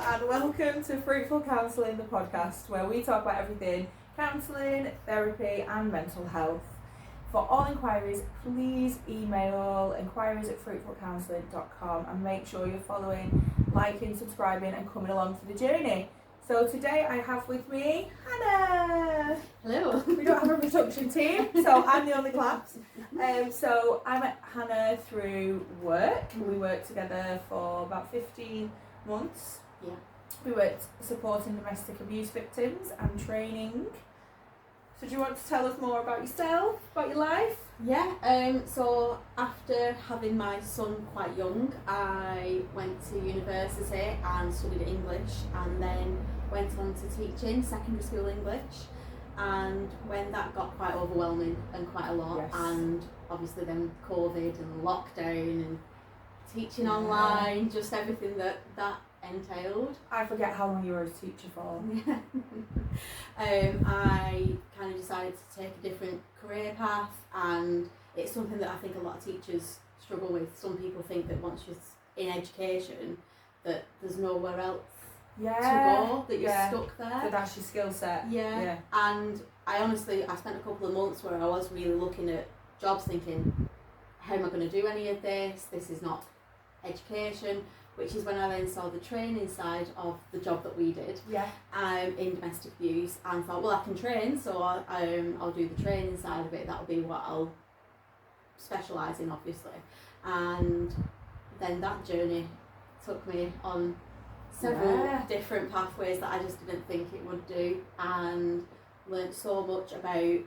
and welcome to Fruitful Counselling, the podcast where we talk about everything counselling, therapy and mental health. For all inquiries, please email inquiries@fruitfulcounselling.com and make sure you're following, liking, subscribing and coming along for the journey. So today I have with me Hannah. Hello. We don't have a production team, so I'm the only claps. So I met Hannah through work. We worked together for about 15 months. Yeah. We worked supporting domestic abuse victims and training. So do you want to tell us more about yourself, about your life? Yeah, so after having my son quite young, I went to university and studied English and then went on to teaching secondary school English. And when that got quite overwhelming and quite a lot, Yes. and obviously then COVID and lockdown and teaching online, just everything that entailed. I forget how long you were a teacher for. Yeah. I kind of decided to take a different career path, and it's something that I think a lot of teachers struggle with. Some people think that once you're in education that there's nowhere else to go, that you're stuck there. That that's your skill set. Yeah. And I spent a couple of months where I was really looking at jobs thinking, how am I going to do any of this? This is not education. Which is when I then saw the training side of the job that we did in domestic abuse, and thought, well, I can train, so I'll do the training side of it. That'll be what I'll specialise in, obviously. And then that journey took me on several different pathways that I just didn't think it would do, and learnt so much about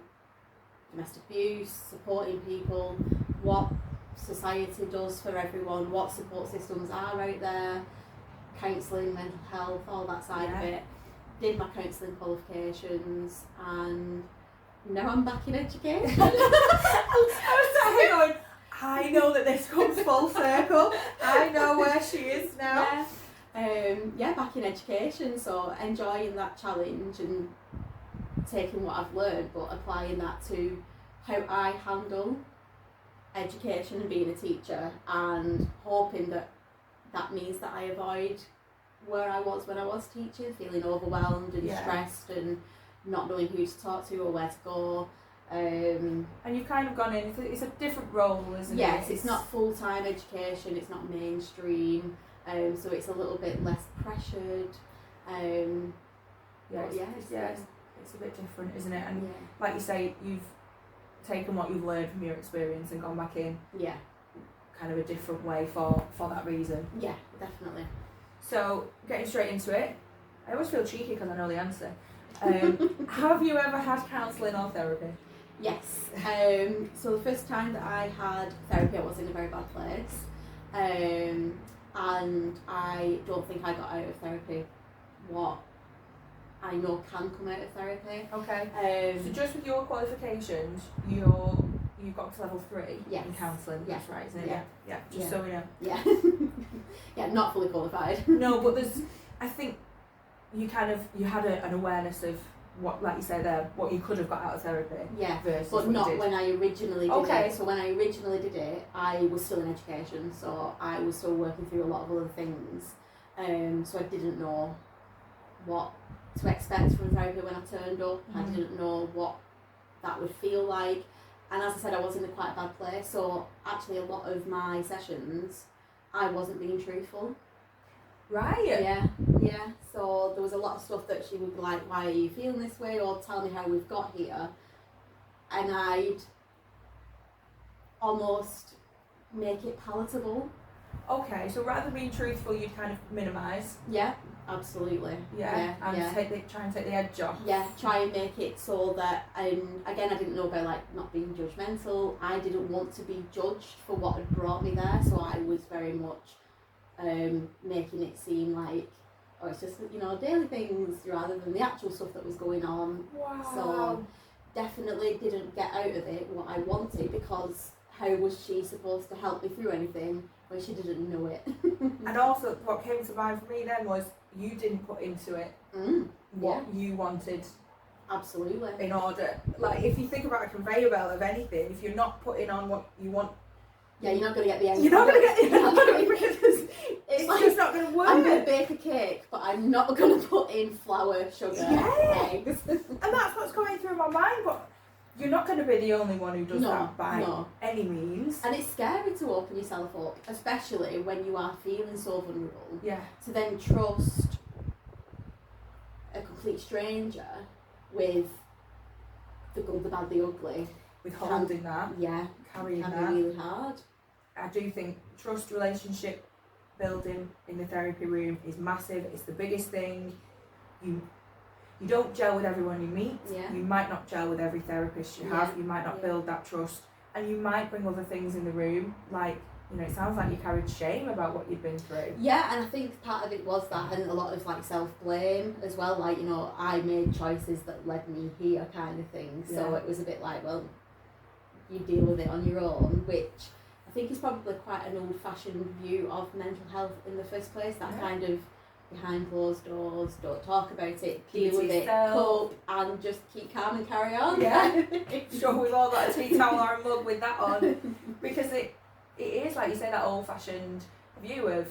domestic abuse, supporting people, what society does for everyone, what support systems are out there, counselling, mental health, all that side of it. Did my counselling qualifications, and now I'm back in education. I was sat here going, I know that this comes full circle. I know where she is now. Back in education, so enjoying that challenge and taking what I've learned but applying that to how I handle education and being a teacher, and hoping that means that I avoid where I was when I was teaching, feeling overwhelmed and stressed and not knowing who to talk to or where to go. And you've kind of gone in, it's a different role, isn't it? Yes, it's not full-time education, it's not mainstream, so it's a little bit less pressured. It's a bit different, isn't it? And like you say, you've taken what you've learned from your experience and gone back in kind of a different way for that reason. Yeah, definitely. So getting straight into it, I always feel cheeky because I know the answer. Have you ever had counselling or therapy? Yes. So the first time that I had therapy, I was in a very bad place, and I don't think I got out of therapy what I know can come out of therapy. Okay. So just with your qualifications, you've got to level 3 in counselling. Yeah. That's right, isn't it? Yeah. Just so we know. Yeah. Yeah, not fully qualified. No, but I think you had an awareness of what, like you said there, what you could have got out of therapy. Yeah. Versus but not when I originally did it. So when I originally did it, I was still in education, so I was still working through a lot of other things. So I didn't know what to expect from therapy when I turned up. I didn't know what that would feel like, and as I said, I was in a quite bad place, so actually a lot of my sessions I wasn't being truthful. Right. Yeah, so there was a lot of stuff that she would be like, why are you feeling this way, or tell me how we've got here, and I'd almost make it palatable. Okay, so rather than being truthful, you'd kind of minimise. Yeah, absolutely. And try and take the edge off. Yeah, try and make it so that, again, I didn't know about not being judgmental. I didn't want to be judged for what had brought me there, so I was very much making it seem like, it's just, daily things rather than the actual stuff that was going on. Wow. So definitely didn't get out of it what I wanted, because how was she supposed to help me through anything when she didn't know it? And also what came to mind for me then was you didn't put into it what you wanted. Absolutely. In order, like if you think about a conveyor belt of anything, if you're not putting on what you want, you're not going to get the end. You're not going to get the end. It's just not going to work. I'm a bake a cake, but I'm not going to put in flour, sugar, eggs. And that's what's going through my mind, but you're not going to be the only one who does that by any means. And it's scary to open yourself up, especially when you are feeling so vulnerable. Yeah. To then trust a complete stranger with the good, the bad, the ugly. With holding that. Yeah. Carrying that. Can be really hard. I do think trust relationship building in the therapy room is massive. It's the biggest thing. You don't gel with everyone you meet. Yeah. You might not gel with every therapist you have. You might not build that trust, and you might bring other things in the room, like, you know, it sounds like you carried shame about what you'd been through. Yeah, and I think part of it was that, and a lot of like self-blame as well, like, you know, I made choices that led me here kind of thing. So it was a bit like, well, you deal with it on your own, which I think is probably quite an old-fashioned view of mental health in the first place, that kind of behind closed doors, don't talk about it, deal with it, cope, and just keep calm and carry on. Yeah. Sure, we've all got a tea towel or a mug with that on. Because it is, like you say, that old-fashioned view of,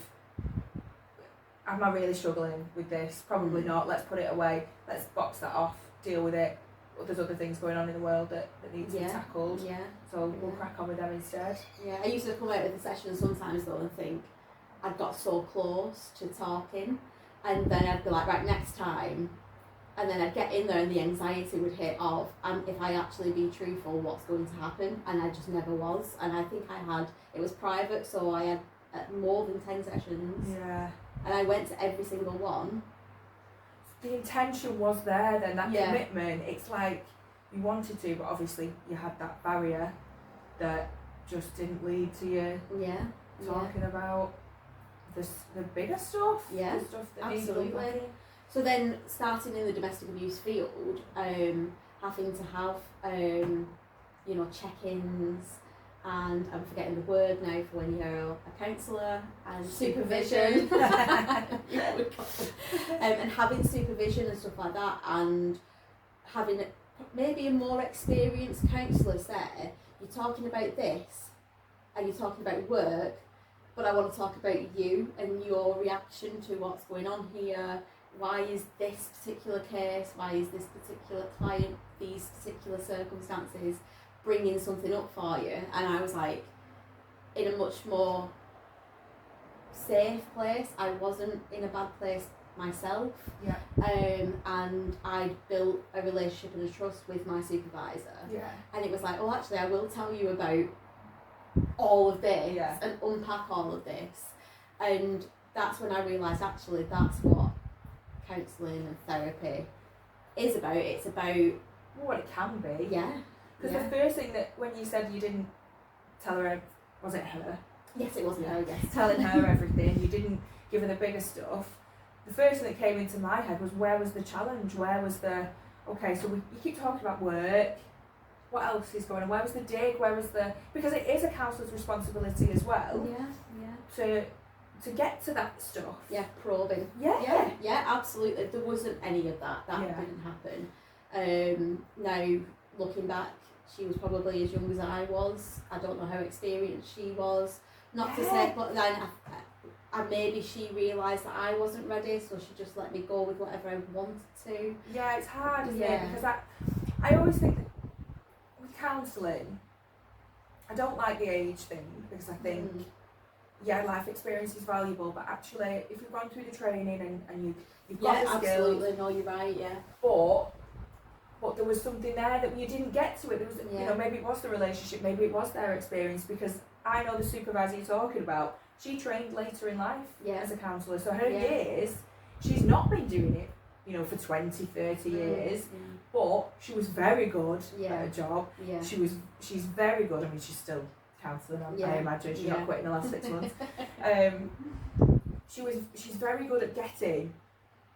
am I really struggling with this? Probably not. Let's put it away. Let's box that off, deal with it. There's other things going on in the world that need to be tackled. Yeah. So we'll crack on with them instead. Yeah, I used to come out of the session sometimes though and think I'd got so close to talking, and then I'd be like, right, next time, and then I'd get in there and the anxiety would hit of, if I actually be truthful, what's going to happen? And I just never was. And I think it was private, so I had more than 10 sessions. Yeah. And I went to every single one. The intention was there then, that commitment. It's like you wanted to, but obviously you had that barrier that just didn't lead to you talking about the bigger stuff. Yeah, the stuff that absolutely. So then starting in the domestic abuse field, having to have check-ins, and I'm forgetting the word now for when you're a counsellor, and supervision. And having supervision and stuff like that, and having maybe a more experienced counsellor there, you're talking about this and you're talking about work, but I want to talk about you and your reaction to what's going on here. Why is this particular case, why is this particular client, these particular circumstances bringing something up for you? And I was like, in a much more safe place. I wasn't in a bad place myself. Yeah. And I built a relationship and a trust with my supervisor. Yeah. And it was like, oh, actually, I will tell you about all of this and unpack all of this. And that's when I realised, actually, that's what counselling and therapy is about. It's about what it can be. Yeah. Because the first thing that, when you said you didn't tell her, was it her? Yes, it was her, yes. Telling her everything, you didn't give her the bigger stuff. The first thing that came into my head was, where was the challenge? Where was the, okay, so you keep talking about work, what else is going on? Where was the dig? Where was the, because it is a counsellor's responsibility as well. Yeah. To get to that stuff. Yeah, probing. Yeah, absolutely. There wasn't any of that. That didn't happen. Now, looking back, she was probably as young as I was. I don't know how experienced she was. Not to say, but then I maybe she realised that I wasn't ready, so she just let me go with whatever I wanted to. Yeah, it's hard, isn't it? Because I always think that with counselling, I don't like the age thing, because I think, life experience is valuable, but actually, if you've gone through the training and you've got the skills. Yeah, absolutely. No, you're right, yeah. But there was something there that you didn't get to it. There was, you know, maybe it was the relationship, maybe it was their experience, because I know the supervisor you're talking about, she trained later in life as a counsellor. So her years, she's not been doing it, you know, for 20, 30 years, but she was very good at her job. Yeah. She's very good. I mean, she's still counselling, I imagine. She's not quit in the last 6 months. She's very good at getting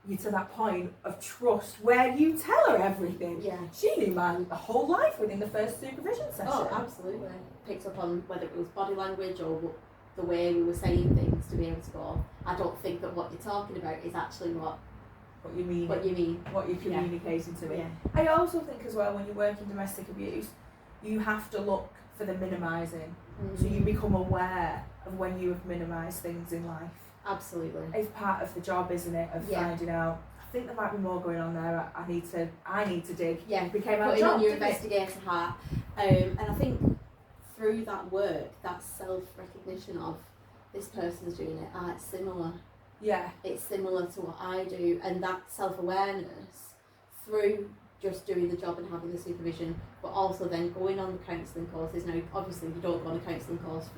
you to that point of trust where you tell her everything. Yeah. She knew my whole life within the first supervision session. Oh, absolutely. Picked up on whether it was body language or the way we were saying things to be able to go, I don't think that what you're talking about is actually what you mean. What you're communicating to me. Yeah. I also think as well, when you work in domestic abuse, you have to look for the minimising. So you become aware of when you have minimised things in life. Absolutely. It's part of the job, isn't it? Of finding out. I think there might be more going on there. I need to dig. Yeah, it became our putting job, on your didn't it? investigator hat. And I think through that work, that self-recognition of this person's doing it, it's similar. Yeah. It's similar to what I do, and that self-awareness through just doing the job and having the supervision, but also then going on the counselling courses. Now, obviously, you don't go on a counselling course to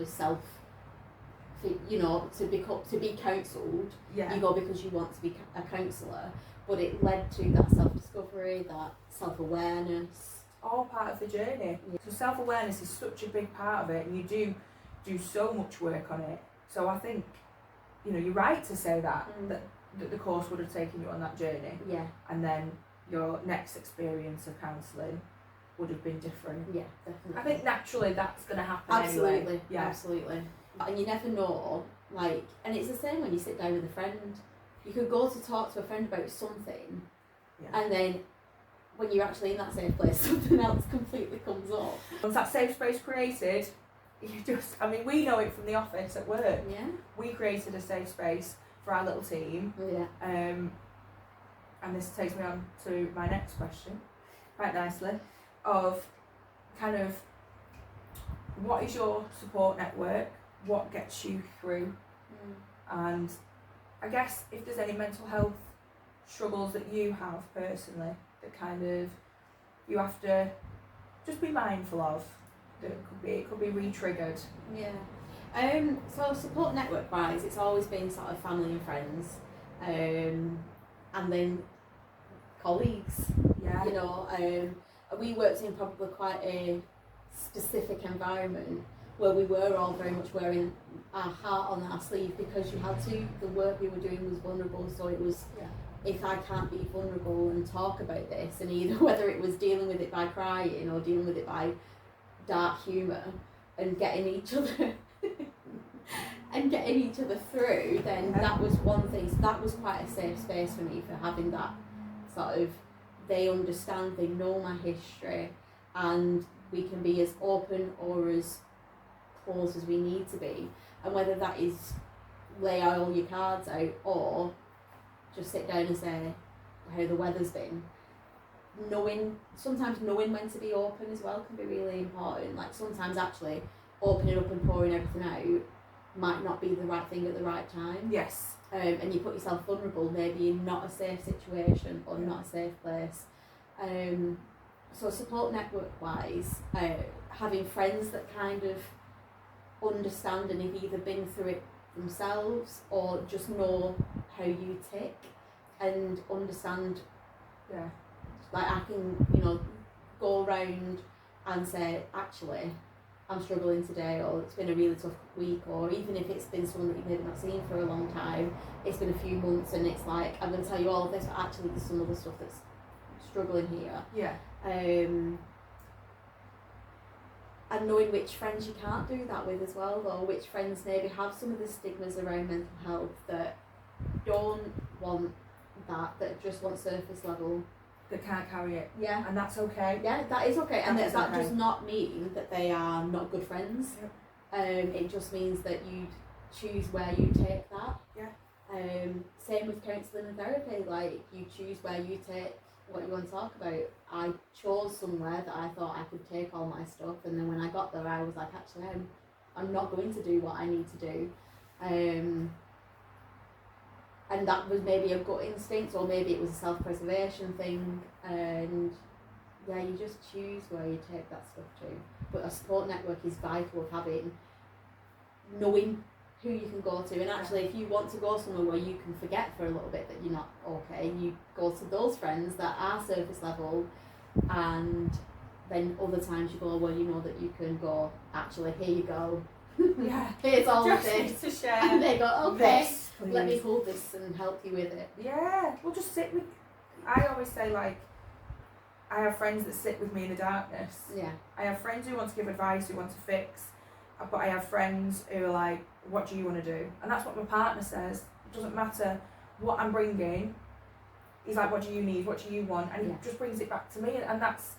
be counselled. Yeah. You go because you want to be a counsellor, but it led to that self-discovery, that self-awareness. All part of the journey. Yeah. So self-awareness is such a big part of it, and you do so much work on it. So I think, you're right to say that the course would have taken you on that journey. Yeah. And then your next experience of counselling would have been different. Yeah, definitely. I think naturally that's going to happen absolutely, anyway. Yeah. Absolutely. And you never know, and it's the same when you sit down with a friend. You could go to talk to a friend about something, and then when you're actually in that safe place, something else completely comes up. Once that safe space created, we know it from the office at work. Yeah. We created a safe space for our little team. Yeah. And this takes me on to my next question, quite nicely, of kind of what is your support network? What gets you through? And I guess if there's any mental health struggles that you have personally that kind of you have to just be mindful of, that it could be re-triggered. Yeah. So support network wise, it's always been sort of family and friends, and then colleagues. Yeah. We worked in probably quite a specific environment where we were all very much wearing our heart on our sleeve, because you had to. The work we were doing was vulnerable, so it was. Yeah. If I can't be vulnerable and talk about this, and either whether it was dealing with it by crying or dealing with it by dark humour and getting each other through, then that was one thing. So that was quite a safe space for me, for having that sort of, they understand, they know my history, and we can be as open or as close as we need to be. And whether that is lay all your cards out or just sit down and say how the weather's been. Sometimes knowing when to be open as well can be really important. Like sometimes actually opening up and pouring everything out might not be the right thing at the right time. Yes. And you put yourself vulnerable, maybe in not a safe situation or not a safe place. So support network wise, having friends that kind of understand and have either been through it themselves or just know how you tick and understand. Yeah. Like I can, go around and say, actually, I'm struggling today, or it's been a really tough week, or even if it's been someone that you've maybe not seen for a long time, it's been a few months and it's like, I'm going to tell you all of this, but actually there's some other stuff that's struggling here. Yeah. And knowing which friends you can't do that with as well, though, which friends maybe have some of the stigmas around mental health that don't want that just want surface level. That can't carry it. Yeah. And that's okay. Yeah, that is okay. And that okay. does not mean that they are not good friends. Yep. It just means that you choose where you take that. Yeah. Same with counselling and therapy. Like, you choose where you take what you want to talk about. I chose somewhere that I thought I could take all my stuff, and then when I got there I was like, actually I'm not going to do what I need to do. And that was maybe a gut instinct, or maybe it was a self-preservation thing, and yeah, you just choose where you take that stuff to. But a support network is vital, of knowing who you can go to, and actually if you want to go somewhere where you can forget for a little bit that you're not okay, you go to those friends that are surface level, and then other times you go where you know that you can go, actually, here you go. Yeah. Here's all of just this. to share. And they go, okay, this, let me hold this and help you with it. Yeah. Well, just sit with. I always say, like, I have friends that sit with me in the darkness. Yeah. I have friends who want to give advice, who want to fix, but I have friends who are like, what do you want to do? And that's what my partner says. It doesn't matter what I'm bringing. He's like, what do you need? What do you want? And he just brings it back to me. And that's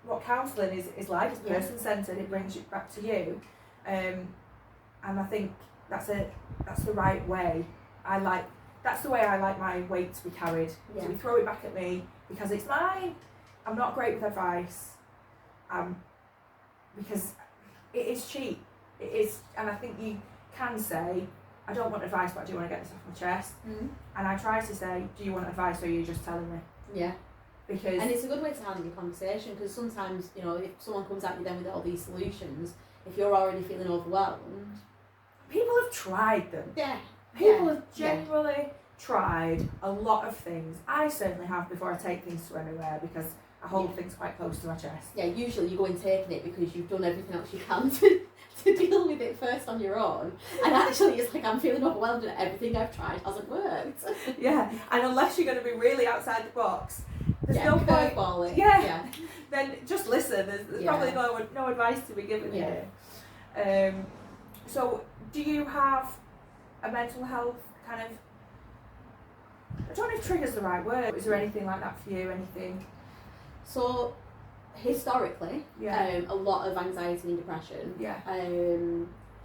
what counselling is like. It's person-centred. It brings it back to you. And I think that's the right way. That's the way I like my weight to be carried. Yeah. So we throw it back at me because it's mine. I'm not great with advice. Because it is cheap. It is, and I think you can say, I don't want advice, but I do want to get this off my chest. And I try to say, do you want advice, or are you just telling me? Yeah. Because and it's a good way to handle your conversation, because sometimes, you know, if someone comes at you then with all these solutions, if you're already feeling overwhelmed, people have tried them. Yeah. People have generally tried a lot of things. I certainly have before I take things to anywhere, because I hold things quite close to my chest. Yeah, usually you go in taking it because you've done everything else you can to deal with it first on your own. And actually it's like, I'm feeling overwhelmed and everything I've tried hasn't worked. Yeah, and unless you're going to be really outside the box, there's no point. Curveballing. Yeah. Then just listen. There's probably no advice to be given here. So do you have a mental health kind of, I don't know if trigger's the right word, is there anything like that for you, anything? So historically, a lot of anxiety and depression,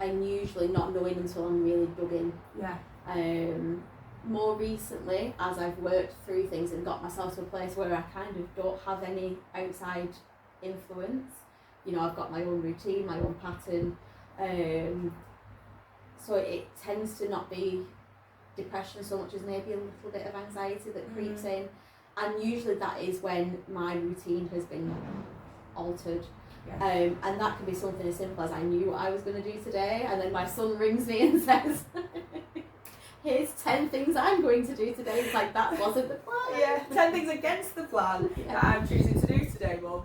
and usually not knowing until I'm really dug in. More recently, as I've worked through things and got myself to a place where I kind of don't have any outside influence, you know, I've got my own routine, my own pattern, so it tends to not be depression so much as maybe a little bit of anxiety that creeps in. And usually that is when my routine has been altered. And that can be something as simple as I knew what I was going to do today, and then my son rings me and says, here's 10 things I'm going to do today. It's like, that wasn't the plan. 10 things against the plan that I'm choosing to do today, Mum.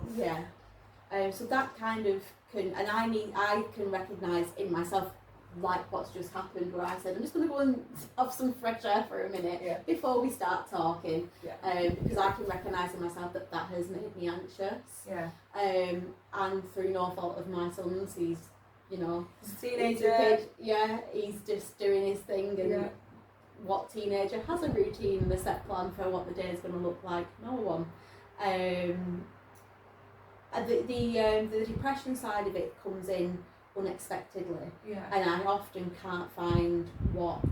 So that kind of can, and I can recognise in myself, like what's just happened, where I said, I'm just going to go and have some fresh air for a minute before we start talking, because I can recognise in myself that has made me anxious. And through no fault of my son's, he's, you know, he's a teenager. He's a kid, he's just doing his thing, and what teenager has a routine and a set plan for what the day is going to look like? No one. The depression side of it comes in unexpectedly, and I often can't find what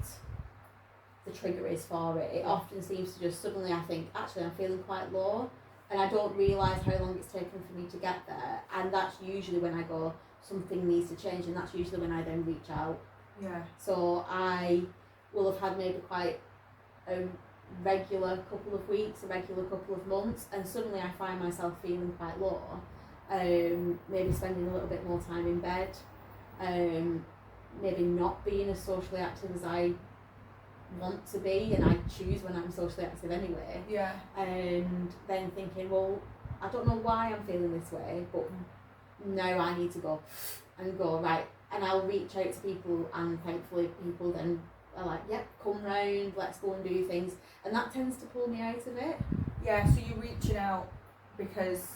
the trigger is for it. It often seems to just suddenly, I think, actually I'm feeling quite low, and I don't realise how long it's taken for me to get there, and that's usually when I go, something needs to change, and that's usually when I then reach out. So I will have had maybe quite a regular couple of weeks, a regular couple of months, and suddenly I find myself feeling quite low. Maybe spending a little bit more time in bed, maybe not being as socially active as I want to be, and I choose when I'm socially active anyway. And then thinking, well, I don't know why I'm feeling this way, but now I need to go right, and I'll reach out to people, and thankfully people then are like, yep, come round, let's go and do things, and that tends to pull me out of it. So you're reaching out because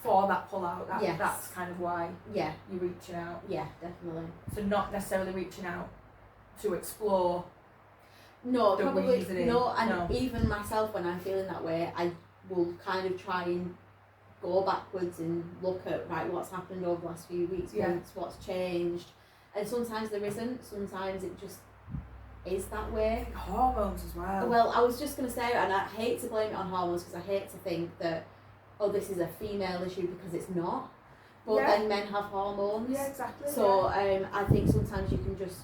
for that pull out, that's kind of why you're reaching out. Definitely. So not necessarily reaching out to explore. No, the probably reasoning. no. Even myself, when I'm feeling that way, I will kind of try and go backwards and look at what's happened over the last few weeks, months, what's changed, and sometimes there isn't. Sometimes it just is that way. Hormones as well. Well, I was just going to say, and I hate to blame it on hormones, because I hate to think that, oh, this is a female issue, because it's not. But then men have hormones. Exactly. So I think sometimes you can just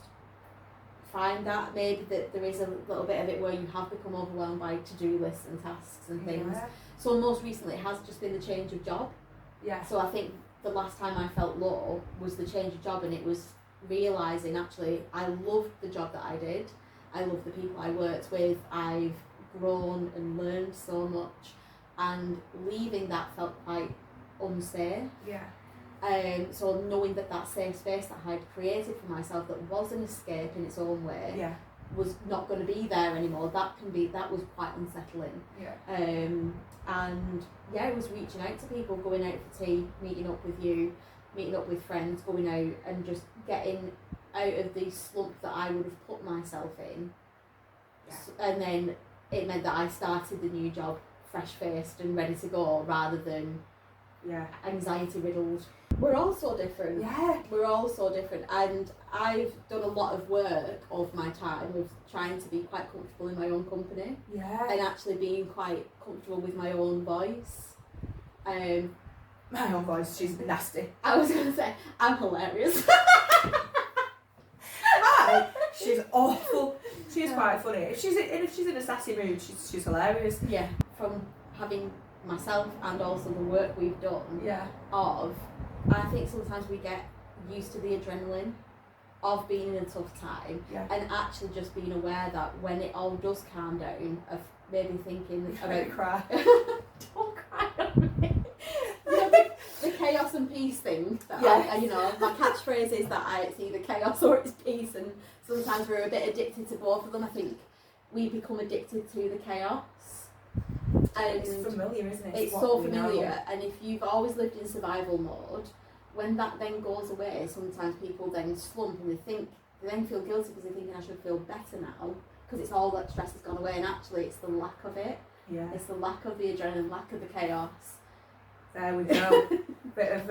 find that maybe that there is a little bit of it where you have become overwhelmed by to-do lists and tasks and things. So most recently it has just been the change of job. So I think the last time I felt low was the change of job, and it was realising actually I loved the job that I did. I loved the people I worked with. I've grown and learned so much, and leaving that felt quite unsafe. So knowing that safe space that I had created for myself, that was an escape in its own way, was not going to be there anymore. That was quite unsettling. And it was reaching out to people, going out for tea, meeting up with you, meeting up with friends, going out and just getting out of the slump that I would have put myself in. And then it meant that I started the new job fresh-faced and ready to go, rather than anxiety-riddled. we're all so different. Yeah. We're all so different, and I've done a lot of work of my time with trying to be quite comfortable in my own company. Yeah. And actually being quite comfortable with my own voice. My own voice, she's nasty. I was going to say, I'm hilarious. She's awful. She's quite funny. If she's in a sassy mood, she's hilarious. Yeah. From having myself and also the work we've done. Yeah. I think sometimes we get used to the adrenaline of being in a tough time, and actually just being aware that when it all does calm down, of maybe thinking about cry. Don't cry on me. The chaos and peace thing. That my catchphrase is that it's either chaos or it's peace, and sometimes we're a bit addicted to both of them. I think we become addicted to the chaos. And it's familiar, isn't it? It's so familiar, and if you've always lived in survival mode, when that then goes away, sometimes people then slump and they then feel guilty because they're thinking I should feel better now because it's all that stress has gone away, and actually it's the lack of it. Yeah. It's the lack of the adrenaline, lack of the chaos. There we go. bit of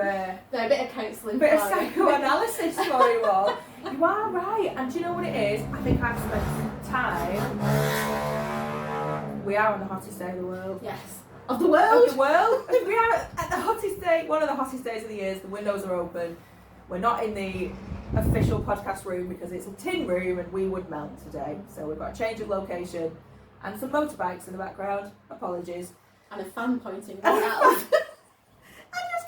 counselling. Bit of psychoanalysis for you all. You are right, and do you know what it is? I think I've spent time. We are on the hottest day of the world. Yes. Of the world? Of the world. We are at the hottest day, one of the hottest days of the year. The windows are open. We're not in the official podcast room because it's a tin room and we would melt today. So we've got a change of location and some motorbikes in the background. Apologies. And a fan pointing right out. I just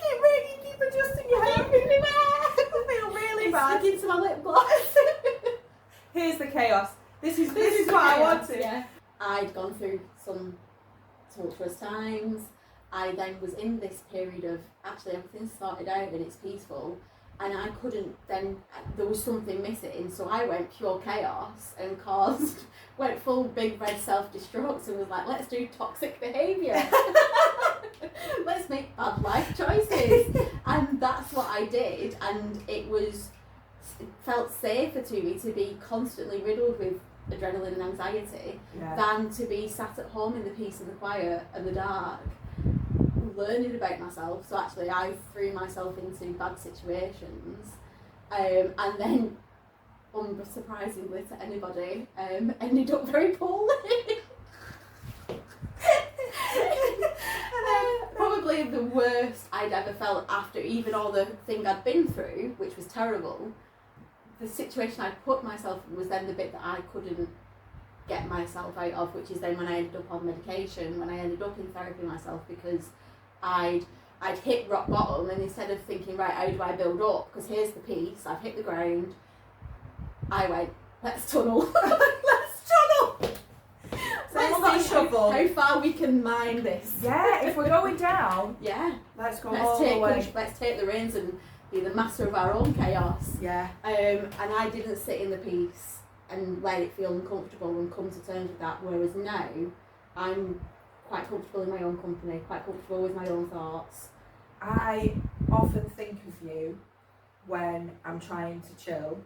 keep adjusting your hair everywhere. I feel really bad. Sticking to my lip gloss. Here's the chaos. This is what I wanted. Yeah. I'd gone through some tumultuous times. I then was in this period of actually everything started out and it's peaceful, and I couldn't then, there was something missing, so I went pure chaos and went full big red self-destruct and was like, let's do toxic behaviour. Let's make bad life choices. And that's what I did, and it felt safer to me to be constantly riddled with adrenaline and anxiety than to be sat at home in the peace and the quiet and the dark learning about myself. So actually I threw myself into bad situations, and then unsurprisingly to anybody ended up very poorly. Probably the worst I'd ever felt after even all the thing I'd been through, which was terrible. The situation I'd put myself in was then the bit that I couldn't get myself out of, which is then when I ended up on medication, when I ended up in therapy myself, because I'd hit rock bottom, and instead of thinking, right, how do I build up, because here's the piece, I've hit the ground, I went, let's tunnel. Let's tunnel. Let's see how far we can mine this. Yeah, if we're going down, let's go all the way. Let's take the reins and be the master of our own chaos. Yeah. And I didn't sit in the peace and let it feel uncomfortable and come to terms with that, whereas now I'm quite comfortable in my own company, quite comfortable with my own thoughts. I often think of you when I'm trying to chill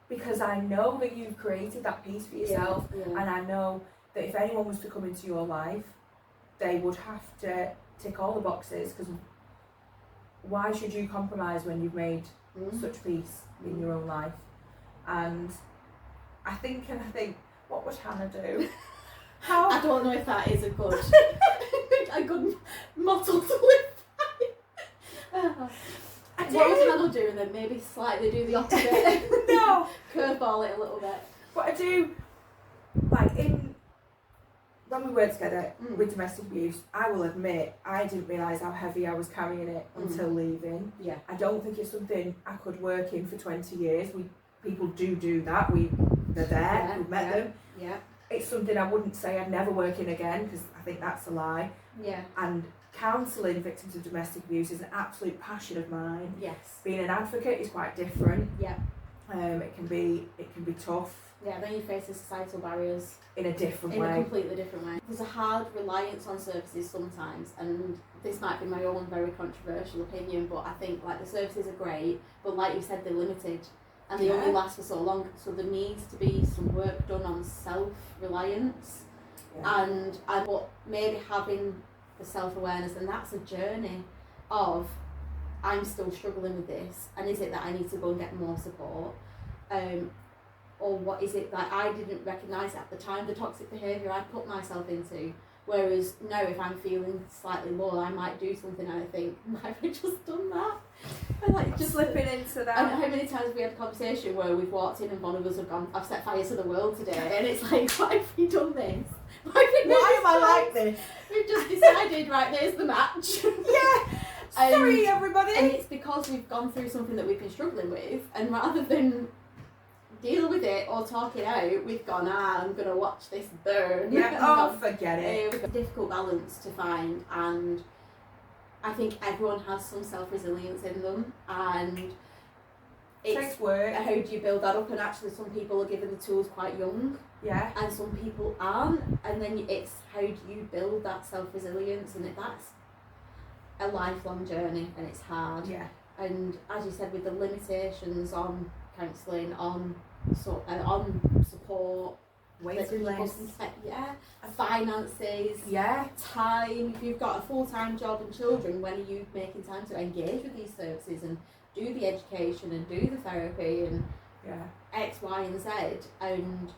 because I know that you've created that peace for yourself, and I know that if anyone was to come into your life, they would have to tick all the boxes, because why should you compromise when you've made such peace in your own life? And I think, what would Hannah do? I don't know if that is a good motto to live by. What would Hannah do? And then maybe slightly do the opposite. No. Curveball it a little bit. But I do, when we worked together with domestic abuse, I will admit I didn't realise how heavy I was carrying it until leaving. Yeah. I don't think it's something I could work in for 20 years. People do that. They're there. We've met them. Yeah. It's something I wouldn't say I'd never work in again, because I think that's a lie. Yeah. And counselling victims of domestic abuse is an absolute passion of mine. Yes. Being an advocate is quite different. Yeah. It can be tough. Yeah, then you face the societal barriers in a different way. In a completely different way. There's a hard reliance on services sometimes, and this might be my own very controversial opinion, but I think the services are great, but like you said, they're limited. And they only last for so long, so there needs to be some work done on self-reliance, and maybe having the self-awareness, and that's a journey of, I'm still struggling with this, and is it that I need to go and get more support, or what is it that I didn't recognise at the time, the toxic behaviour I put myself into. Whereas now, if I'm feeling slightly low, I might do something and I think, might have I just done that? And like just slipping into that. And how many times we had a conversation where we've walked in and one of us have gone, I've set fire to the world today, and it's like, why have we done this? Why am I like this? We've just decided, right, there's the match. Yeah. Sorry, everybody. And it's because we've gone through something that we've been struggling with, and rather than deal with it or talk it out, we've gone, I'm going to watch this burn. Yeah, forget it. It's a difficult balance to find, and I think everyone has some self-resilience in them, and it takes work. How do you build that up? And actually some people are given the tools quite young, and some people aren't, and then it's how do you build that self-resilience, and that's a lifelong journey, and it's hard. And as you said, with the limitations on counselling, on support, waiting lists, finances, time. If you've got a full-time job and children, when are you making time to engage with these services and do the education and do the therapy and X, Y and Z, and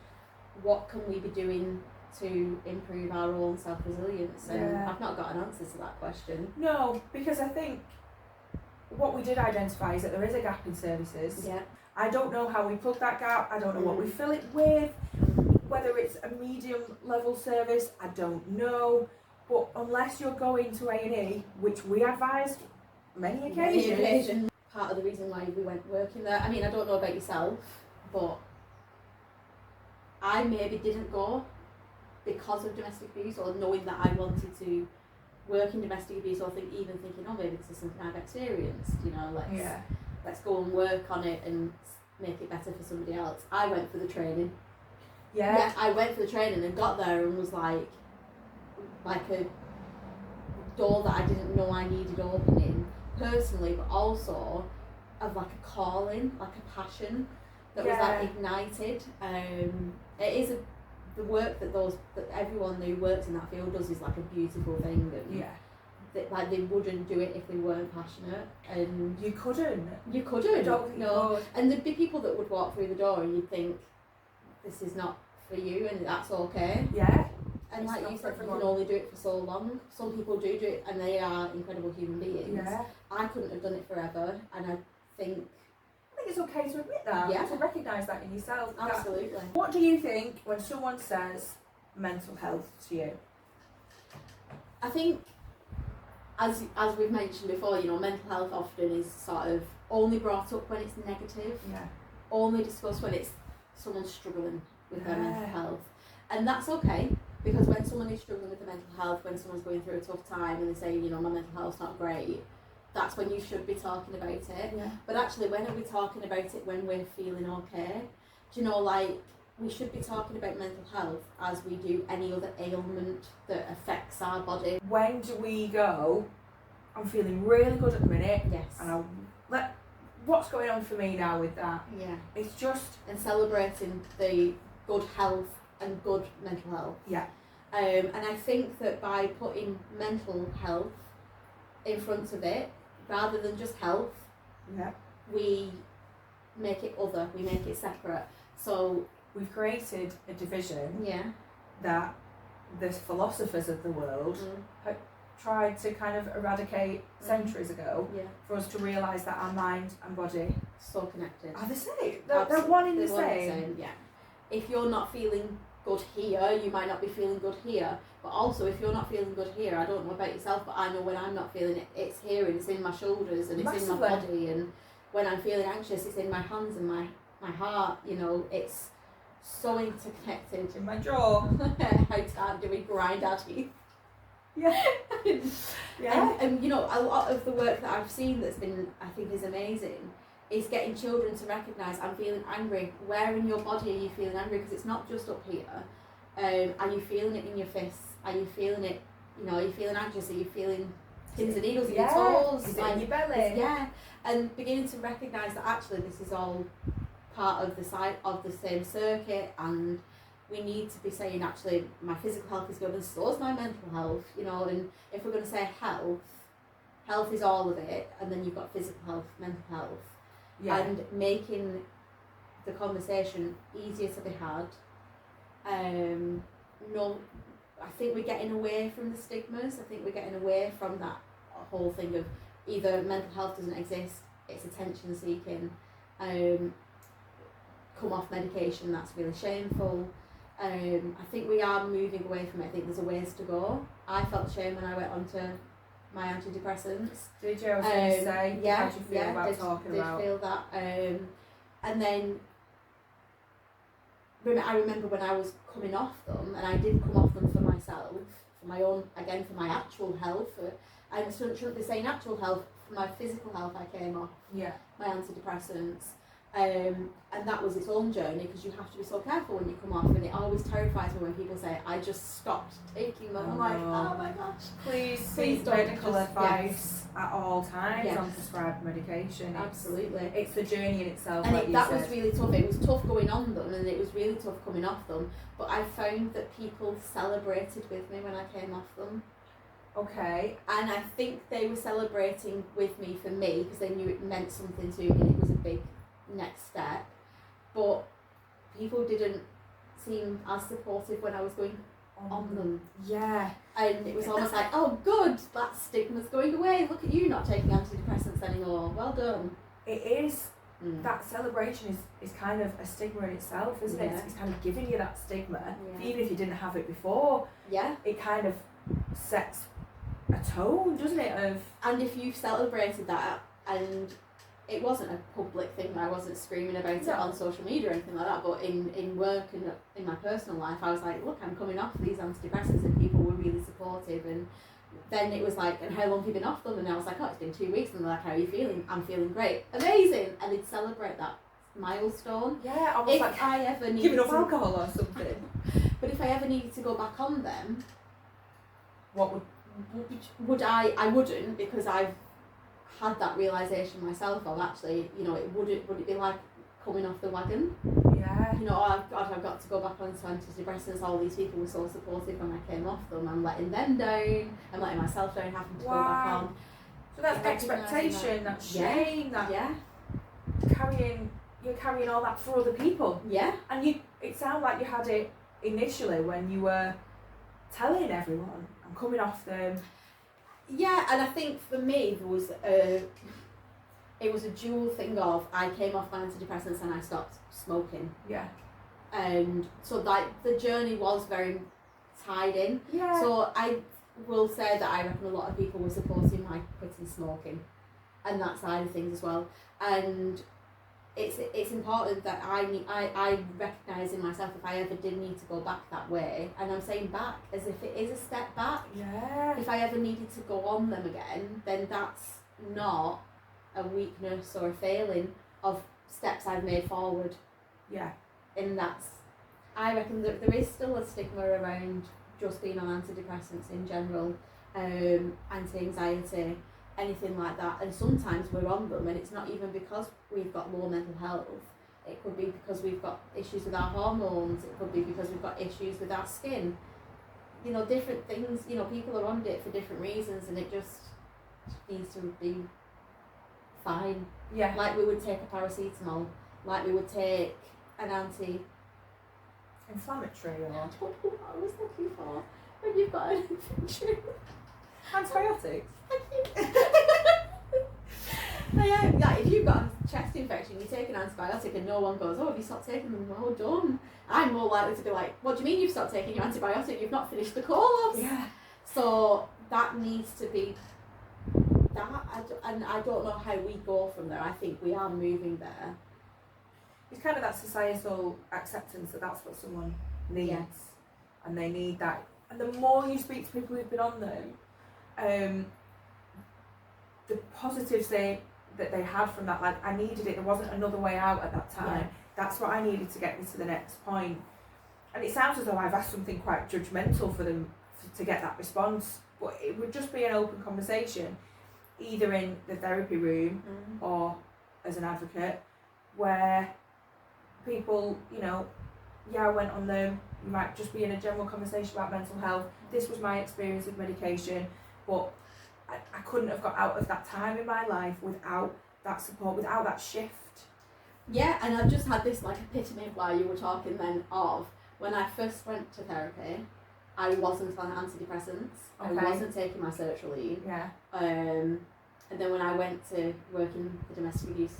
what can we be doing to improve our own self-resilience? And I've not got an answer to that question. No, because I think what we did identify is that there is a gap in services. I don't know how we plug that gap, I don't know what we fill it with, whether it's a medium level service, I don't know, but unless you're going to A&E, which we advised many occasions. Part of the reason why we went working there, I mean, I don't know about yourself, but I maybe didn't go because of domestic abuse, or knowing that I wanted to work in domestic abuse, or even thinking, oh, maybe this is something I've experienced, let's go and work on it and make it better for somebody else. I went for the training. I went for the training and got there and was like a door that I didn't know I needed opening personally, but also of like a calling, like a passion that was like ignited. It is the work that everyone who works in that field does is like a beautiful thing, and like they wouldn't do it if they weren't passionate, and you couldn't. I don't think and there'd be people that would walk through the door and you'd think, this is not for you, and that's okay. And it's like you said, you can only do it for so long. Some people do it and they are incredible human beings. I couldn't have done it forever, and I think it's okay to admit that, to recognise that in yourself. Absolutely. What do you think when someone says mental health to you? I think, as we've mentioned before, mental health often is sort of only brought up when it's negative, only discussed when it's someone struggling with their mental health, and that's okay, because when someone is struggling with their mental health, when someone's going through a tough time and they say, my mental health's not great, that's when you should be talking about it. But actually, when are we talking about it when we're feeling okay? Do we should be talking about mental health as we do any other ailment that affects our body. When do we go, I'm feeling really good at the minute, and what's going on for me now with that? It's just... And celebrating the good health and good mental health. And I think that by putting mental health in front of it, rather than just health, we make it other, we make it separate. So we've created a division that the philosophers of the world have tried to kind of eradicate centuries ago, for us to realise that our mind and body so connected. Are the same. They're one in the same. If you're not feeling good here, you might not be feeling good here. But also, if you're not feeling good here, I don't know about yourself, but I know when I'm not feeling it, it's here and it's in my shoulders and it's in my body. And when I'm feeling anxious, it's in my hands and my heart. It's so interconnected. In my jaw. How tight do we grind our teeth? And a lot of the work that I've seen that's been, I think, is amazing, is getting children to recognise, I'm feeling angry. Where in your body are you feeling angry? Because it's not just up here. Are you feeling it in your fists? Are you feeling it, are you feeling anxious? Are you feeling pins and needles in your toes? Is it in your belly? And beginning to recognise that actually this is all part of the same circuit, and we need to be saying, actually, my physical health is good and so is my mental health, and if we're going to say health health is all of it, and then you've got physical health, mental health, and making the conversation easier to be had. No, I think we're getting away from the stigmas. I think we're getting away from that whole thing of either mental health doesn't exist, it's attention seeking, come off medication, that's really shameful. I think we are moving away from it. I think there's a ways to go. I felt shame when I went onto my antidepressants. Did you? I was going to say, yeah, how did you feel about talking about? Did feel that. And then I remember when I was coming off them, and I did come off them for myself, for my own, again, for my actual health. I shouldn't be saying actual health, for my physical health I came off my antidepressants. And that was its own journey, because you have to be so careful when you come off, and it always terrifies me when people say, I just stopped taking them. I'm like, oh my gosh. Please seek medical advice at all times on prescribed medication. Absolutely. It's a journey in itself. And that was really tough. It was tough going on them, and it was really tough coming off them. But I found that people celebrated with me when I came off them. Okay. And I think they were celebrating with me for me, because they knew it meant something to me, and it was a big next step. But people didn't seem as supportive when I was going on them. Yeah. And it was almost like, oh good, that stigma's going away, look at you not taking antidepressants anymore, well done. It is. That celebration is kind of a stigma in itself, isn't it? It's kind of giving you that stigma, even if you didn't have it before. Yeah. It kind of sets a tone, doesn't it? And if you've celebrated that, and it wasn't a public thing, I wasn't screaming about it on social media or anything like that, but in work and in my personal life, I was like, look, I'm coming off these antidepressants, and people were really supportive. And then it was like, and how long have you been off them? And I was like, oh, it's been 2 weeks. And they're like, how are you feeling? I'm feeling great. Amazing. And they'd celebrate that milestone. Yeah, almost if like I ever needed giving up alcohol or something. But if I ever needed to go back on them, what would I wouldn't, because I've had that realisation myself of actually, you know, would it be like coming off the wagon? Yeah. You know, oh God, I've got to go back onto antidepressants. All these people were so supportive when I came off them. I'm letting them down. I'm letting myself down, having to go back on. So that's expectation, that's shame, that you're carrying all that for other people. Yeah. And it sounded like you had it initially when you were telling everyone, I'm coming off them. Yeah, and I think for me there was it was a dual thing of I came off my antidepressants and I stopped smoking. Yeah. And so like the journey was very tied in. Yeah. So I will say that I reckon a lot of people were supporting my quitting smoking and that side of things as well. And it's important that I recognise in myself if I ever did need to go back that way, and I'm saying back as if it is a step back. Yeah. If I ever needed to go on them again, then that's not a weakness or a failing of steps I've made forward. Yeah. And I reckon that there is still a stigma around just being on antidepressants in general, anti-anxiety, anything like that. And sometimes we're on them and it's not even because we've got low mental health. It could be because we've got issues with our hormones. It could be because we've got issues with our skin. You know, different things. You know, people are on it for different reasons, and it just needs to be fine. Yeah. Like we would take a paracetamol, like we would take an inflammatory or I don't know what I was looking for when you've got an infection. Antibiotics. Yeah, if you've got a chest infection, you take an antibiotic and no one goes, oh, have you stopped taking them? Well done. I'm more likely to be like, what do you mean you've stopped taking your antibiotic? You've not finished the course. Yeah. So that needs to be that, and I don't know how we go from there. I think we are moving there. It's kind of that societal acceptance that that's what someone needs. Yes. And they need that. And the more you speak to people who've been on them, the positives that they had from that, like I needed it, there wasn't another way out at that time. That's what I needed to get me to the next point. And it sounds as though I've asked something quite judgmental for them to get that response, but it would just be an open conversation, either in the therapy room or as an advocate, where people, you know, I went on them, you might just be in a general conversation about mental health. This was my experience with medication, but I couldn't have got out of that time in my life without that support, without that shift. Yeah, and I've just had this like epitome of while you were talking then of when I first went to therapy, I wasn't on antidepressants. Okay. I wasn't taking my sertraline. Yeah. And then when I went to work in the domestic abuse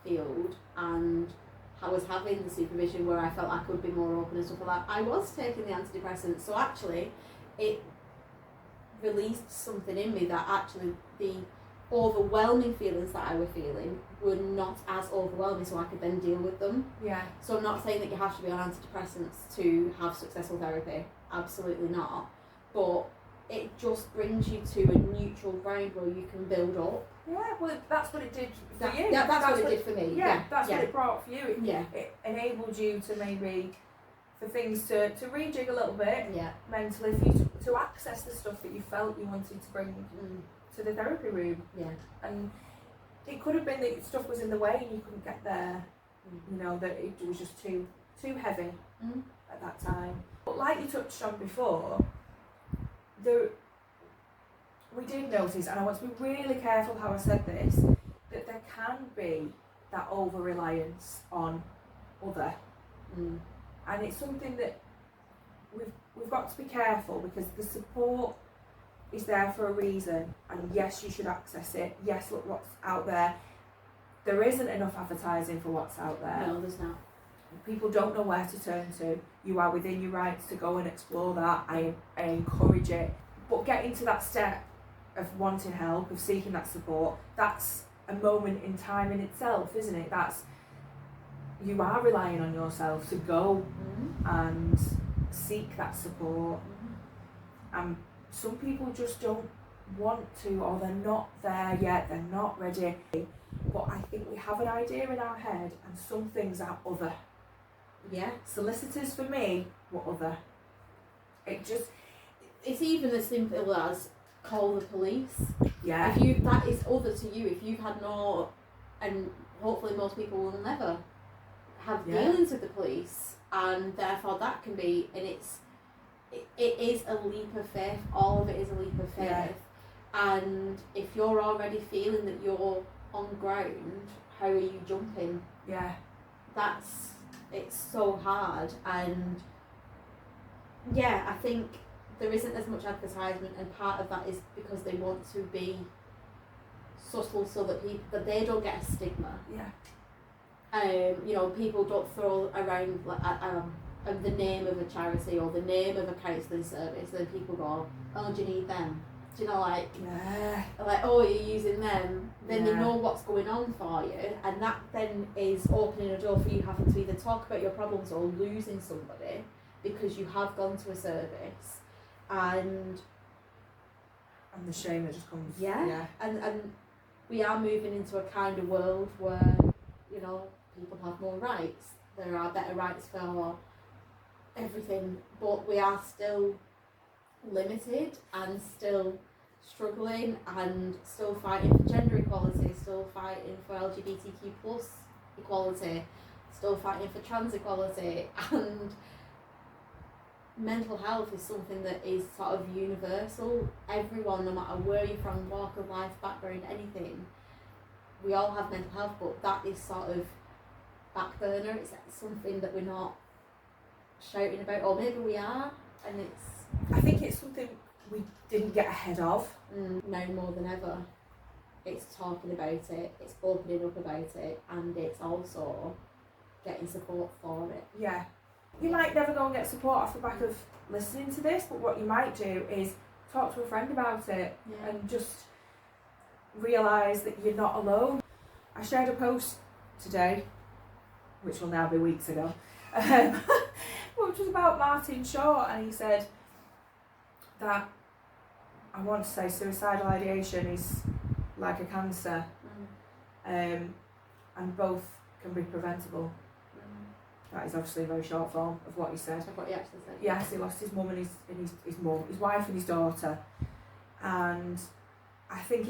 field and I was having the supervision where I felt I could be more open and stuff like that, I was taking the antidepressants. So actually, it released something in me that actually the overwhelming feelings that I were feeling were not as overwhelming, so I could then deal with them. Yeah. So I'm not saying that you have to be on antidepressants to have successful therapy. Absolutely not. But it just brings you to a neutral ground where you can build up. Yeah, well, that's what it did for you. Yeah, that's what it did for me. Yeah, that's what it brought for you. It enabled you to maybe, for things to rejig a little bit mentally, for you to access the stuff that you felt you wanted to bring to the therapy room. Yeah. And it could have been that stuff was in the way and you couldn't get there. You know, that it was just too heavy at that time. But like you touched on before, we did notice, and I want to be really careful how I said this, that there can be that over-reliance on other. And it's something that we've got to be careful, because the support is there for a reason, and yes, you should access it. Yes, look what's out there. There isn't enough advertising for what's out there. No, there's not. People don't know where to turn to. You are within your rights to go and explore that. I encourage it. But getting to that step of wanting help, of seeking that support, that's a moment in time in itself, isn't it? You are relying on yourself to go and seek that support. And some people just don't want to, or they're not there yet, they're not ready. But I think we have an idea in our head, and some things are other. Yeah. Solicitors for me were other. It's even as simple as call the police. Yeah. That is other to you. If you've had no, and hopefully most people will never have dealings with the police, and therefore that can be, and it is a leap of faith. All of it is a leap of faith. Yeah. And if you're already feeling that you're on ground, how are you jumping? Yeah. It's so hard. And yeah, I think there isn't as much advertisement, and part of that is because they want to be subtle so that they don't get a stigma. Yeah. People don't throw around the name of a charity or the name of a counselling service, and then people go, oh, do you need them? Do you know, like, oh, you're using them, then they know what's going on for you, and that then is opening a door for you having to either talk about your problems or losing somebody because you have gone to a service, and the shame that just comes. And we are moving into a kind of world where, people have more rights, there are better rights for everything, but we are still limited and still struggling and still fighting for gender equality, still fighting for LGBTQ plus equality, still fighting for trans equality, and mental health is something that is sort of universal. Everyone, no matter where you're from, walk of life, background, anything, we all have mental health, but that is sort of back burner. It's something that we're not shouting about, or maybe we are, and I think it's something we didn't get ahead of. Now more than ever, it's talking about it, it's opening up about it, and it's also getting support for it. Yeah. You might never go and get support off the back of listening to this, but what you might do is talk to a friend about it and just realise that you're not alone. I shared a post today, which will now be weeks ago, which was about Martin Shaw, and he said that, I want to say, suicidal ideation is like a cancer, and both can be preventable. That is obviously a very short form of what he said. What he actually said. Yes, he lost his mum and his mum, his wife and his daughter, and I think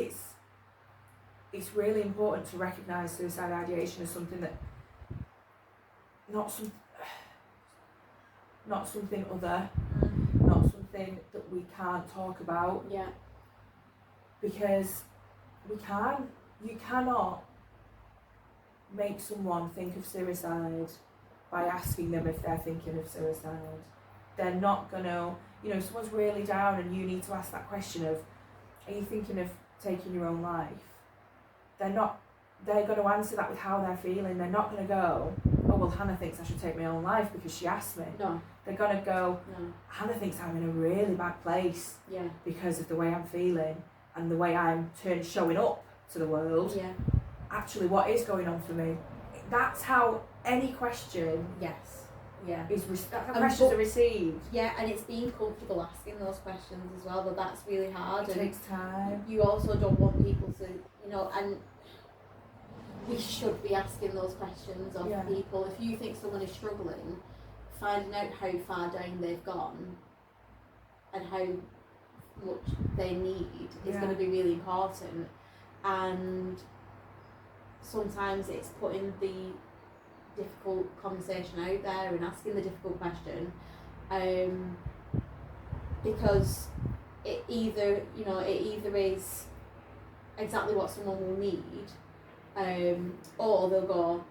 it's really important to recognise suicidal ideation as something that not something other, not something that we can't talk about. Yeah. because you cannot make someone think of suicide by asking them if they're thinking of suicide. They're not gonna, if someone's really down and you need to ask that question of, are you thinking of taking your own life? They're going to answer that with how they're feeling. They're not going to go, oh, well, Hannah thinks I should take my own life because she asked me. No. They're going to go, no. Hannah thinks I'm in a really bad place because of the way I'm feeling and the way I'm showing up to the world. Yeah. Actually, what is going on for me? That's how any question questions are received. Yeah, and it's being comfortable asking those questions as well, but that's really hard. It takes time. You also don't want people to, and we should be asking those questions of people. If you think someone is struggling, finding out how far down they've gone and how much they need is going to be really important. And sometimes it's putting the difficult conversation out there and asking the difficult question, because it either is exactly what someone will need, or they'll go,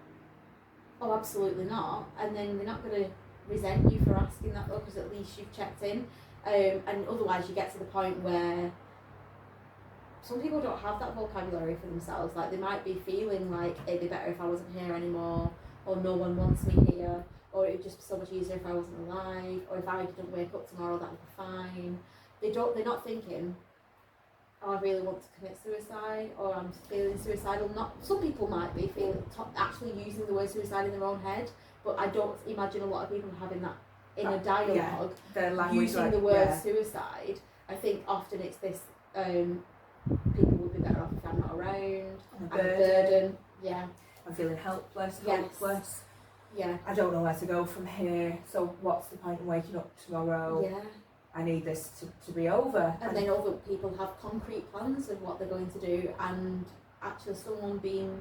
oh, absolutely not, and then they're not going to resent you for asking that though, because at least you've checked in, and otherwise you get to the point where some people don't have that vocabulary for themselves. Like, they might be feeling like it'd be better if I wasn't here anymore, or no one wants me here, or it'd just be so much easier if I wasn't alive, or if I didn't wake up tomorrow that would be fine. They're not thinking, oh, I really want to commit suicide, or I'm feeling suicidal. Some people might be actually using the word suicide in their own head, but I don't imagine a lot of people having that in a dialogue, their language, using the word suicide. I think often it's this, people would be better off if I'm not around, I'm a burden. Yeah. I'm feeling hopeless. Yeah. I don't know where to go from here, so what's the point in waking up tomorrow? Yeah. I need this to be over. And then other people have concrete plans of what they're going to do, and actually someone being,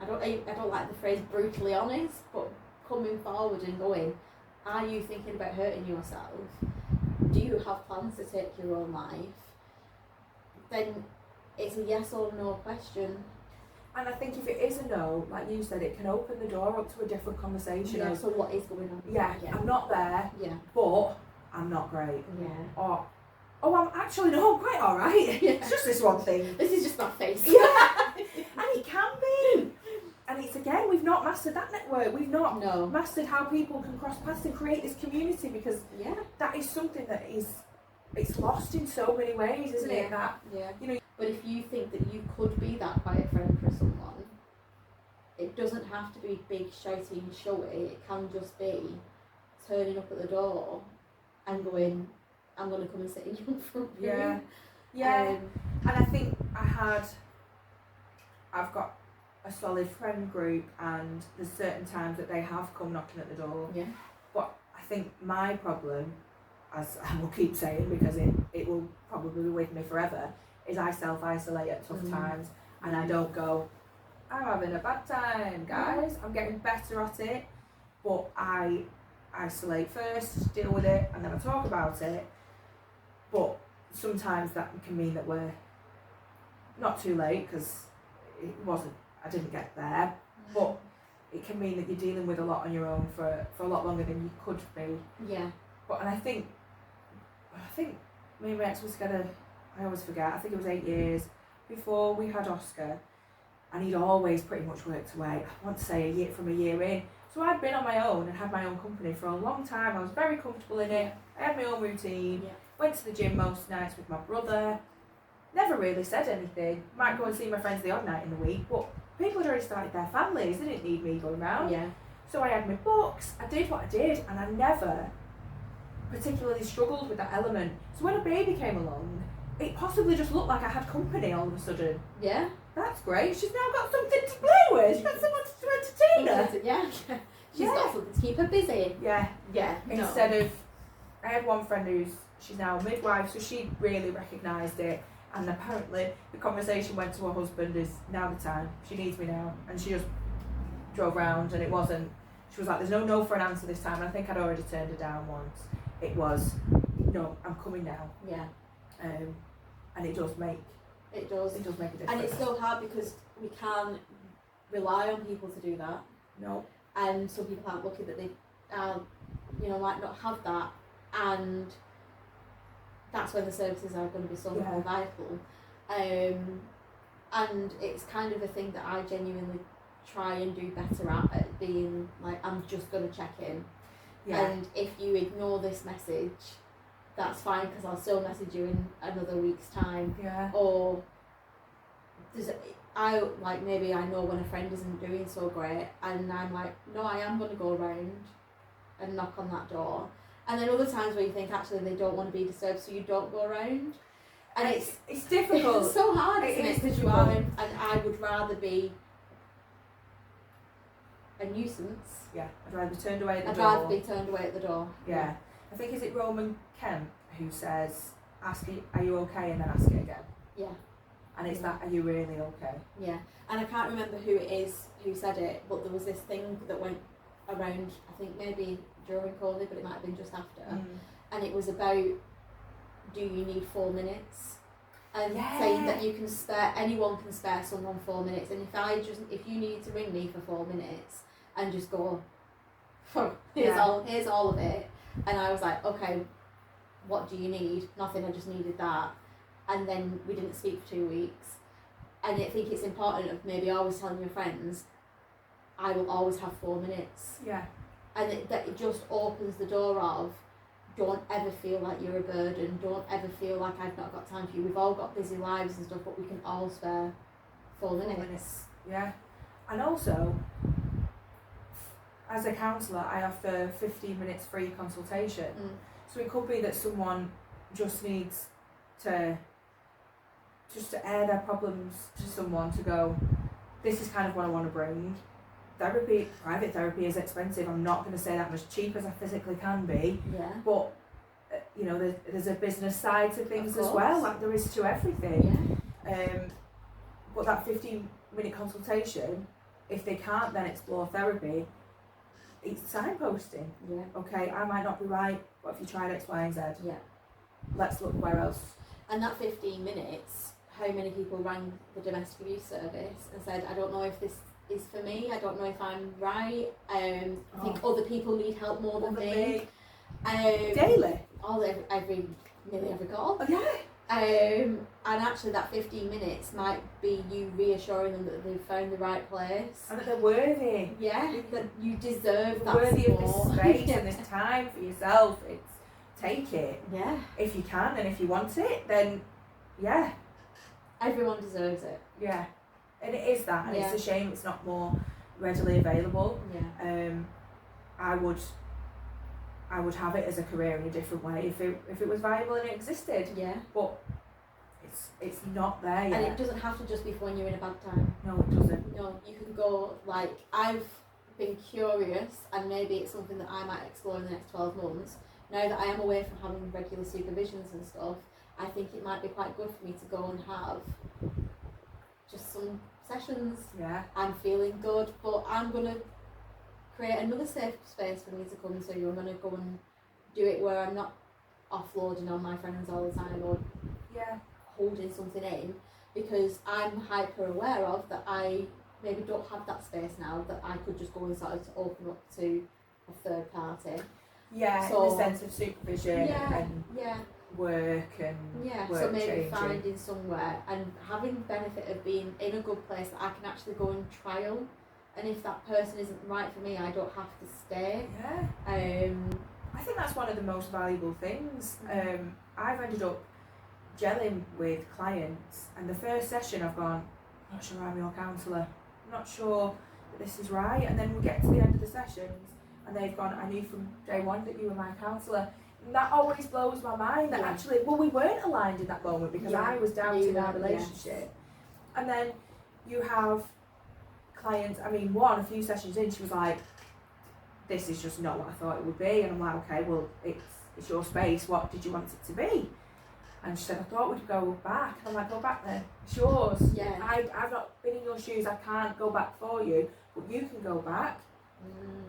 I don't like the phrase brutally honest, but coming forward and going, are you thinking about hurting yourself? Do you have plans to take your own life? Then it's a yes or no question. And I think if it is a no, like you said, it can open the door up to a different conversation. Yeah, so what is going on? Yeah, I'm not there, but I'm not great. Yeah. Or, I'm actually, no, I'm quite alright. Yeah. It's just this one thing. This is just my face. Yeah. And it can be. And it's, again, we've not mastered that network. We've not mastered how people can cross paths and create this community, because that is something that it's lost in so many ways, isn't it? That, But if you think that you could be that quiet friend for someone, it doesn't have to be big, shouty and showy. It can just be turning up at the door and going, I'm going to come and sit in your front room. And I think I've got a solid friend group, and there's certain times that they have come knocking at the door. Yeah. But I think my problem, as I will keep saying, because it will probably be with me forever, is I self-isolate at tough times, and I don't go, I'm having a bad time, guys. I'm getting better at it, but I isolate first, deal with it, and then I talk about it. But sometimes that can mean that we're not too late, because I didn't get there, but it can mean that you're dealing with a lot on your own for a lot longer than you could be. Yeah. And I think me and my ex was together, I always forget, I think it was 8 years before we had Oscar, and he'd always pretty much worked away. I want to say a year in. So I'd been on my own and had my own company for a long time. I was very comfortable in it. I had my own routine. Yeah. Went to the gym most nights with my brother. Never really said anything. Might go and see my friends the odd night in the week, but people had already started their families. They didn't need me going around. Yeah. So I had my books. I did what I did, and I never particularly struggled with that element. So when a baby came along, it possibly just looked like I had company all of a sudden. Yeah. That's great. She's now got something to play with. She's got someone to entertain her. Yeah. She's got something to keep her busy. Yeah. Instead of, I had one friend she's now a midwife, so she really recognised it. And apparently the conversation went to her husband, is now the time. She needs me now. And she just drove round, and she was like, there's no for an answer this time. And I think I'd already turned her down once. It was, no, I'm coming now. Yeah. And it does make It does. It does make a difference. And it's so hard because we can't rely on people to do that. No. And some people aren't lucky that they might not have that, and that's when the services are going to be so more vital. And it's kind of a thing that I genuinely try and do better at being like, I'm just going to check in. Yeah. And if you ignore this message, that's fine, because I'll still message you in another week's time. Yeah. Or maybe I know when a friend isn't doing so great, and I'm like, no, I am going to go around and knock on that door. And then other times where you think actually they don't want to be disturbed, so you don't go around. And it's difficult. It's so hard, isn't it? Because you are, and I would rather be a nuisance. Yeah, I'd rather be turned away at the door. I'd rather be turned away at the door. Yeah. I think, is it Roman Kemp who says, ask it, are you okay, and then ask it again? Yeah. And it's that, are you really okay? Yeah. And I can't remember who it is who said it, but there was this thing that went around, I think maybe during COVID, but it might have been just after. And it was about, do you need 4 minutes? And saying that you can spare, anyone can spare someone 4 minutes. And if you need to ring me for 4 minutes and just go, here's all of it. And I was like, okay, what do you need? Nothing, I just needed that. And then we didn't speak for 2 weeks. And I think it's important of maybe always telling your friends, I will always have 4 minutes. Yeah. And it just opens the door of, don't ever feel like you're a burden. Don't ever feel like I've not got time for you. We've all got busy lives and stuff, but we can all spare 4 minutes. Yeah. And also, as a counsellor, I offer 15 minutes free consultation. So it could be that someone just needs to air their problems to someone, to go, this is kind of what I want to bring. Therapy, private therapy is expensive. I'm not going to say that I'm as cheap as I physically can be. Yeah. But there's a business side to things as well. Like there is to everything. Yeah. But that 15-minute consultation, if they can't then explore therapy, it's signposting. Yeah. Okay, I might not be right, but if you tried X, Y, and Z, let's look where else. And that 15 minutes, how many people rang the domestic abuse service and said, I don't know if this is for me, I don't know if I'm right, I think other people need help more than me. Daily? Nearly every call. Oh, yeah. And actually that 15 minutes might be you reassuring them that they've found the right place. And that they're worthy. Yeah, that you deserve that worthy support. Of this space and this time for yourself. Take it. Yeah. If you can and if you want it, then yeah. Everyone deserves it. Yeah. And it is that, and it's a shame it's not more readily available. Yeah. I would have it as a career in a different way if it was viable and it existed. Yeah. But it's not there yet. And it doesn't have to just be for when you're in a bad time. No, it doesn't. No, you can go, like, I've been curious, and maybe it's something that I might explore in the next 12 months. Now that I am away from having regular supervisions and stuff, I think it might be quite good for me to go and have just some sessions. Yeah. I'm feeling good, but I'm going to create another safe space for me to come to. I'm going to go and do it where I'm not offloading on my friends all the time or holding something in, because I'm hyper aware of that I maybe don't have that space now, that I could just go and sort of open up to a third party. Yeah, so, in the sense of supervision and work and work so maybe changing. Finding somewhere and having the benefit of being in a good place that I can actually go and trial, and if that person isn't right for me, I don't have to stay. I think that's one of the most valuable things. I've ended up gelling with clients, and the first session I've gone, I'm not sure I'm your counsellor, I'm not sure that this is right, and then we get to the end of the sessions and they've gone, I knew from day one that you were my counsellor. And that always blows my mind that actually, we weren't aligned in that moment because I was doubting our relationship. And then you have clients, a few sessions in, she was like, this is just not what I thought it would be. And I'm like, okay, well, it's your space, what did you want it to be? And she said, I thought we'd go back. And I'm like, go back then, it's yours. Yeah. I've not been in your shoes, I can't go back for you, but you can go back.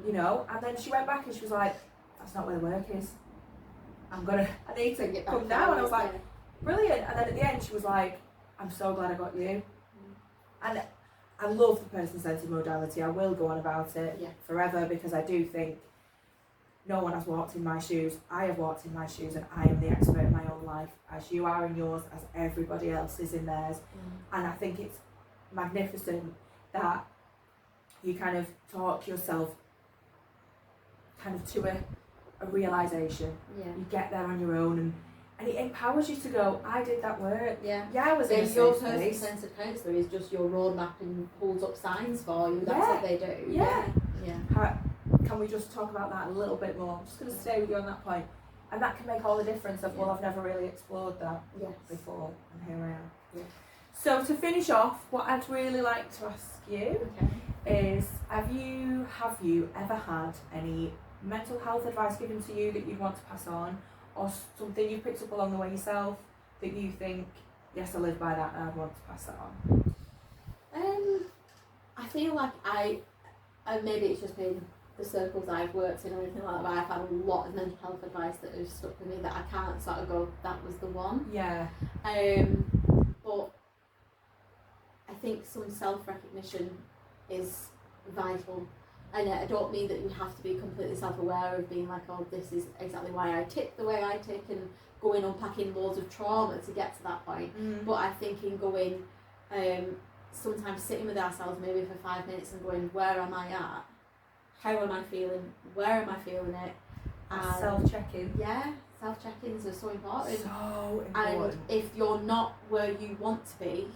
And then she went back and she was like, that's not where the work is. I need to come down. And I was like, brilliant. And then at the end she was like, I'm so glad I got you. And I love the person-centered modality. I will go on about it forever, because I do think no one has walked in my shoes. I have walked in my shoes, and I am the expert in my own life, as you are in yours, as everybody else is in theirs. And I think it's magnificent that you kind of talk yourself kind of to a realisation. You get there on your own, and it empowers you to go, I did that work. I was in a your safe place. person-centered counsellor is just your roadmap and holds up signs for you. That's what they do. Can we just talk about that a little bit more? I'm just going to stay with you on that point. And that can make all the difference of, well, I've never really explored that before, and here I am. So to finish off, what I'd really like to ask you is, have you ever had any mental health advice given to you that you'd want to pass on, or something you picked up along the way yourself that you think, yes, I live by that and I'd want to pass that on? I feel like maybe it's just been the circles I've worked in or anything like that, but I've had a lot of mental health advice that has stuck with me that I can't sort of go, that was the one. But I think some self-recognition is vital. And I don't mean that you have to be completely self-aware of being like, oh, this is exactly why I tick the way I tick, and going unpacking loads of trauma to get to that point. But I think in going, sometimes sitting with ourselves maybe for 5 minutes and going, where am I at? How am I feeling? Where am I feeling it? And self-checking. Self-check-ins are so important. So important. And if you're not where you want to be,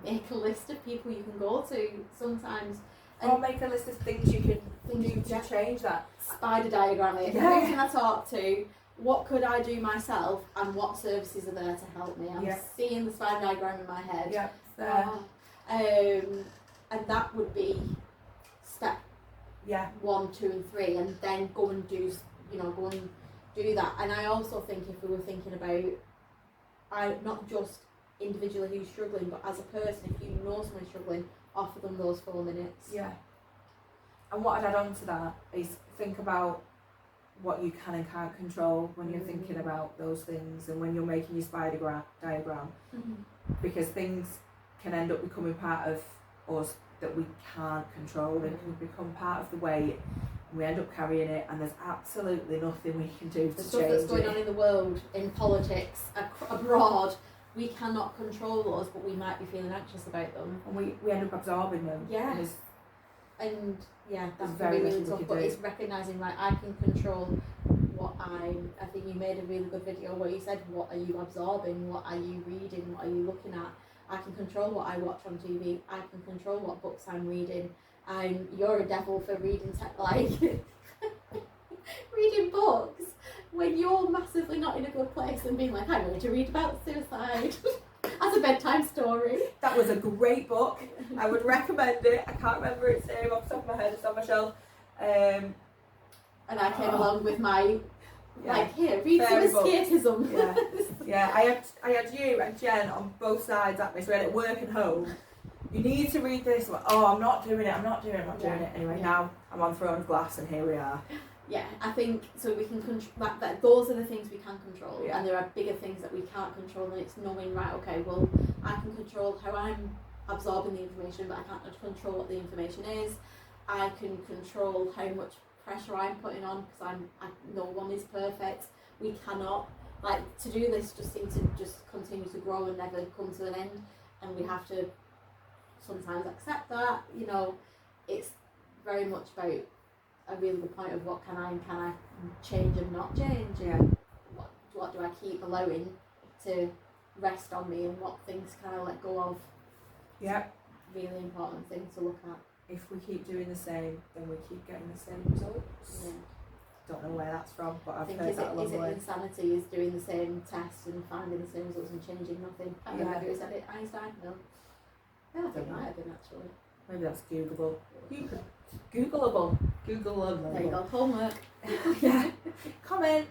make a list of people you can go to sometimes. Or make a list of things you can do to change that. Spider diagram it. Who can I talk to? What could I do myself? And what services are there to help me? I'm seeing the spider diagram in my head. And that would be step 1, 2 and 3, and then go and do that. And I also think if we were thinking about not just individually who's struggling, but as a person, if you know someone's struggling, offer them those 4 minutes. And what I'd add on to that is think about what you can and can't control when you're thinking about those things, and when you're making your spider diagram, because things can end up becoming part of us that we can't control. It can become part of the weight, and we end up carrying it, and there's absolutely nothing we can do to change it. The stuff that's going on in the world, in politics, abroad, we cannot control those, but we might be feeling anxious about them. And we end up absorbing them. And that's very really tough, but it's recognising, right, I can control what I think you made a really good video where you said, what are you absorbing, what are you reading, what are you looking at? I can control what I watch on TV, I can control what books I'm reading. You're a devil for reading reading books when you're massively not in a good place, and being like, I'm going to read about suicide as a bedtime story. That was a great book. I would recommend it. I can't remember its name off the top of my head. It's on my shelf. And I came along with my here, read some escapism. I had you and Jen on both sides at me, so we had it work and home. You need to read this. Oh, I'm not doing it. Anyway, now I'm on Throne of Glass, and here we are. I think so. We can control that. Those are the things we can control, and there are bigger things that we can't control. And it's knowing, right? Okay, well, I can control how I'm absorbing the information, but I can't control what the information is. I can control how much pressure I'm putting on, because no one is perfect. We cannot, to do this just seems to just continue to grow and never come to an end, and we have to sometimes accept that. It's very much about a really good point of what can I change and not change, and what do I keep allowing to rest on me, and what things can I let go of. Really important thing to look at. If we keep doing the same, then we keep getting the same results. Don't know where that's from, but I've heard that a long way. Is it insanity is doing the same test and finding the same results and changing nothing? I don't know who said it. Einstein? No. I think it might have been, actually. Maybe that's Googleable. Googleable. There you go. Homework. Comment.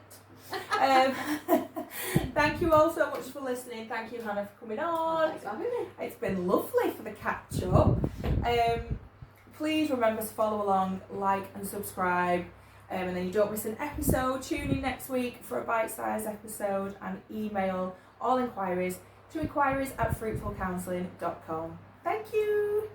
Thank you all so much for listening. Thank you, Hannah, for coming on. Thanks for having me. It's been lovely for the catch up. Please remember to follow along, like and subscribe, and then you don't miss an episode. Tune in next week for a bite-sized episode, and email all inquiries to inquiries@fruitfulcounselling.com. Thank you.